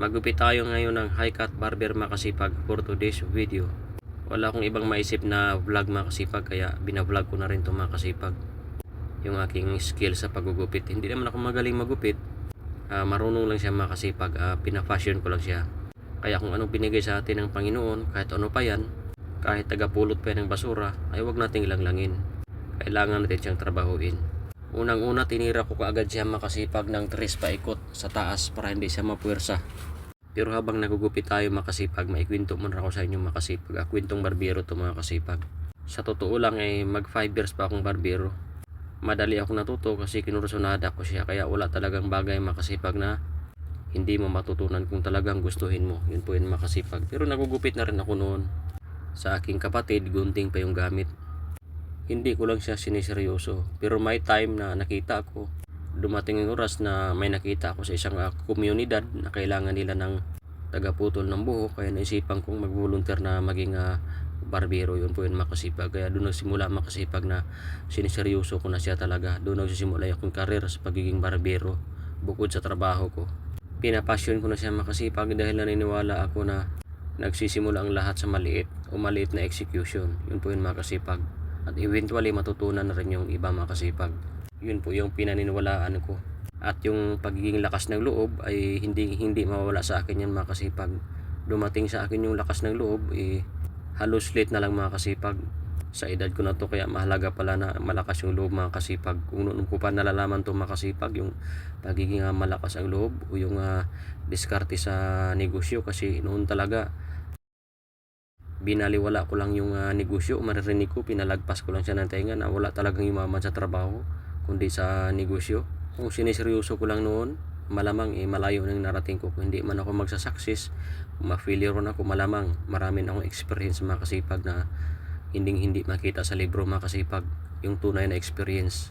Magupit tayo ngayon ng high cut barber makasipag for today's video. Wala akong ibang maisip na vlog makasipag, kaya binavlog ko na rin to makasipag. Yung aking skill sa paggugupit. Hindi naman ako magaling magupit. Marunong lang siya makasipag. Pinafashion ko lang siya. Kaya kung anong binigay sa atin ng Panginoon, kahit ano pa yan, kahit tagapulot pa yan ng basura, ay wag nating ilanglangin. Kailangan natin siyang trabahuin. Unang-una, tinira ko kaagad siya makasipag ng 3 paikot sa taas para hindi siya mapuwersa. Pero habang nagugupit tayo makasipag, maikwento muna ako sa inyo makasipag. Kwentong barbero to mga kasipag. Sa totoo lang ay mag 5 years pa akong barbero. Madali ako natuto kasi kinursunada ko siya, kaya wala talagang bagay makasipag na hindi mo matutunan kung talagang gustuhin mo. Yun po yun makasipag. Pero nagugupit na rin ako noon. Sa aking kapatid, gunting pa yung gamit. Hindi ko lang siya siniseryoso. Pero may time na nakita ko, dumating yung oras na may nakita ako sa isang komunidad na kailangan nila ng tagaputol ng buhok. Kaya naisipan kong mag-volunteer na maging barbero. Yun po yun makasipag. Kaya doon nagsimula makasipag na siniseryoso ko na siya talaga. Doon nagsisimula yung career sa pagiging barbero bukod sa trabaho ko. Pinapasyon ko na siya makasipag dahil naniniwala ako na nagsisimula ang lahat sa maliit o maliit na execution. Yun po yun makasipag. At eventually matutunan na rin yung iba makasipag. Yun po yung pinaniniwalaan ko. At yung pagiging lakas ng loob ay hindi mawala sa akin yan makasipag. Dumating sa akin yung lakas ng loob, halos late na lang makasipag. Sa edad ko na to, kaya mahalaga pala na malakas yung loob makasipag. Kung noon ko pa nalalaman to makasipag, yung pagiging malakas ang loob o yung diskarte sa negosyo, kasi noon talaga binaliwala ko lang yung negosyo. Maririnig ko, pinalagpas ko lang siya ng tenga na wala talagang yumaman sa trabaho kundi sa negosyo. Kung siniseryoso ko lang noon, malamang malayo nang narating ko. Kung hindi man ako magsasucess, ma-failure ron ako, malamang marami na akong experience makasipag na hindi makita sa libro makasipag, yung tunay na experience.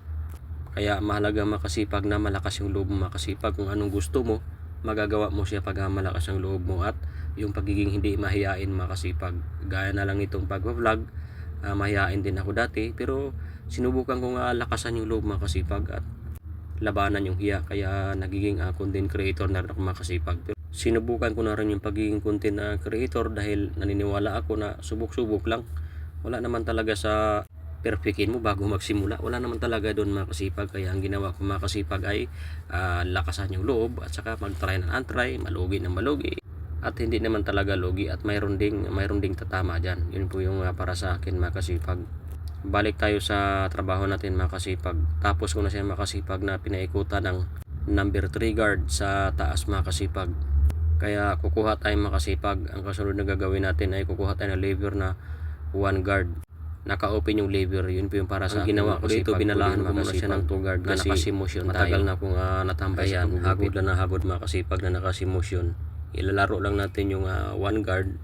Kaya mahalaga makasipag na malakas yung loob mo makasipag. Kung anong gusto mo, magagawa mo siya pag malakas ang loob mo. At yung pagiging hindi mahiyain makasipag, gaya na lang itong pag-vlog, mahiyain din ako dati, pero sinubukan ko lakasan yung loob makasipag at labanan yung hiya, kaya nagiging content creator na rin ako makasipag. Pero sinubukan ko na rin yung pagiging content creator dahil naniniwala ako na subok-subok lang. Wala naman talaga sa perfectin mo bago magsimula. Wala naman talaga doon makasipag. Kaya ang ginawa ko makasipag ay lakasan yung loob at saka mag-try ng antry, malugi ng malugi. At hindi naman talaga lugi at mayroon ding tatama dyan. Yun po yung para sa akin makasipag. Balik tayo sa trabaho natin makasipag. Tapos ko na siya makasipag na pinaikutan ng number 3 guard sa taas makasipag. Kaya kukuha tayo makasipag. Ang kasunod na gagawin natin ay kukuha tayo ng lever na 1 guard. Naka-open yung lever. Yun po yung para sa ginawa ko dito. Binalahan ko muna siya ng 2 guard kasi nakasimosyon matagal na akong natambayan. Hagod lang na hagod makasipag na nakasimosyon. Ilalaro lang natin yung 1 guard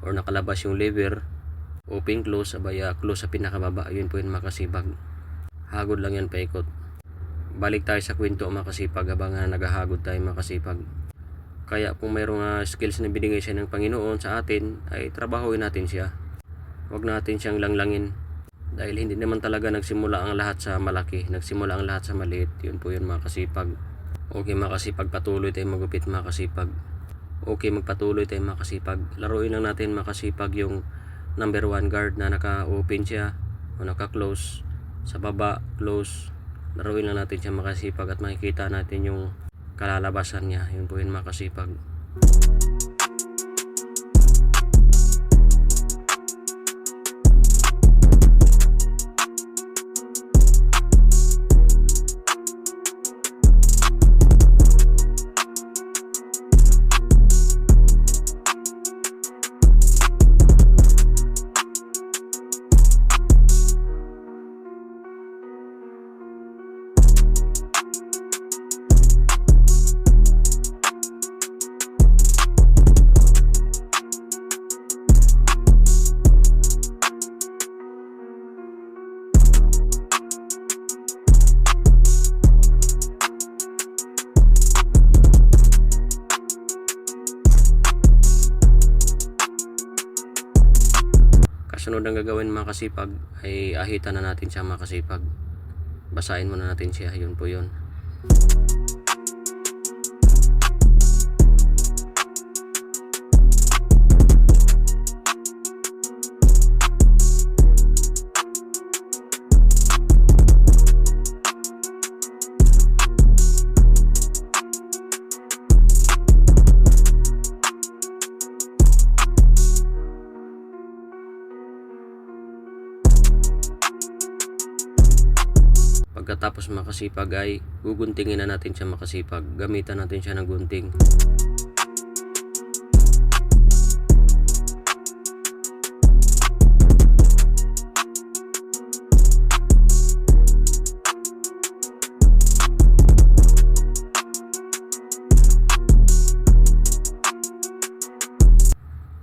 or nakalabas yung lever, open close, abaya close sa pinakababa. Yun po yung makasipag. Hagod lang yan paikot. Balik tayo sa kwento makasipag habang naghahagod tayo makasipag. Kaya kung mayroong skills na binigay siya ng Panginoon sa atin, ay trabahuin natin siya. Huwag natin siyang langlangin. Dahil hindi naman talaga nagsimula ang lahat sa malaki, nagsimula ang lahat sa maliit. Yun po yun makasipag. Okay makasipag, patuloy tayo magupit makasipag. Okay, magpatuloy tayo makasipag. Laruin lang natin makasipag yung number 1 guard na naka-open siya o naka-close. Sa baba, close. Laruin lang natin siya makasipag at makikita natin yung kalalabasan niya. Yun po yun makasipag. Kasunod ang gagawin makasipag ay ahitan na natin siya makasipag. Basahin muna natin siya. Yun po yun. pagkatapos makasipag ay guguntingin na natin siya makasipag. Gamitan natin siya ng gunting.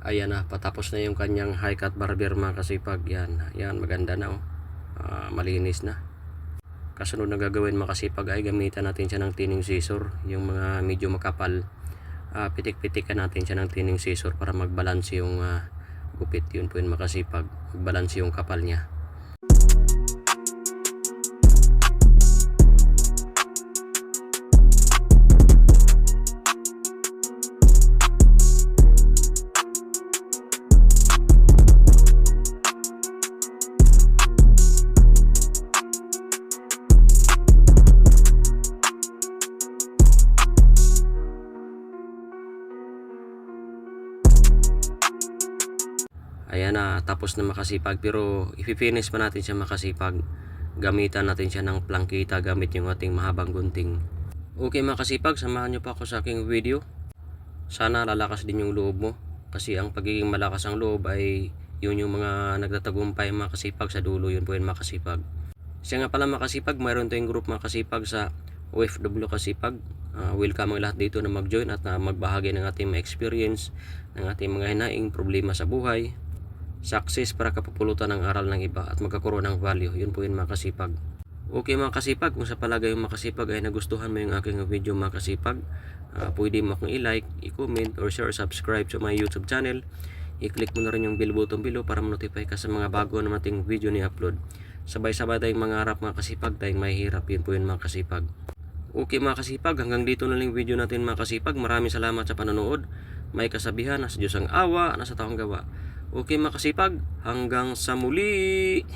Ayan na, patapos na yung kanyang high cut barber mga kasipag. Yan, maganda na malinis na. Kasunod na gagawin mga kasipag ay gamitan natin siya ng tining scissor. Yung mga medyo makapal, pitik-pitikan natin siya ng tining scissor para magbalanse yung gupit. Yun po yung makasipag, magbalanse yung kapal niya. Ayan na, tapos na makasipag, pero ipipinish pa natin siya makasipag. Gamitan natin siya ng plangkita gamit yung ating mahabang gunting. Okay makasipag, samahan nyo pa ako sa aking video. Sana lalakas din yung loob mo, kasi ang pagiging malakas ang loob ay yun yung mga nagtatagumpay makasipag sa dulo. Yun po yung makasipag. Siya nga pala makasipag, mayroon tayong group makasipag sa OFW Kasipag. Welcome ang lahat dito na mag-join at na magbahagi ng ating mga experience, ng ating mga hinaing problema sa buhay, success para kapupulutan ng aral ng iba at magkakaroon ng value. Yun po yun mga kasipag. Okay mga kasipag, kung sa palagay yung makasipag ay nagustuhan mo yung aking video mga kasipag, pwede mo akong i-like, i-comment, or share, subscribe sa my YouTube channel. I-click mo na rin yung bell button below para ma-notify ka sa mga bago na nating video ni upload. Sabay-sabay tayong mangarap mga kasipag, tayong mahihirap. Yun po yun mga kasipag. Okay mga kasipag, hanggang dito na lang video natin mga kasipag. Maraming salamat sa panonood. May kasabihan, nasa Diyos ang awa, nasa taong gawa. Okay mga kasipag, hanggang sa muli!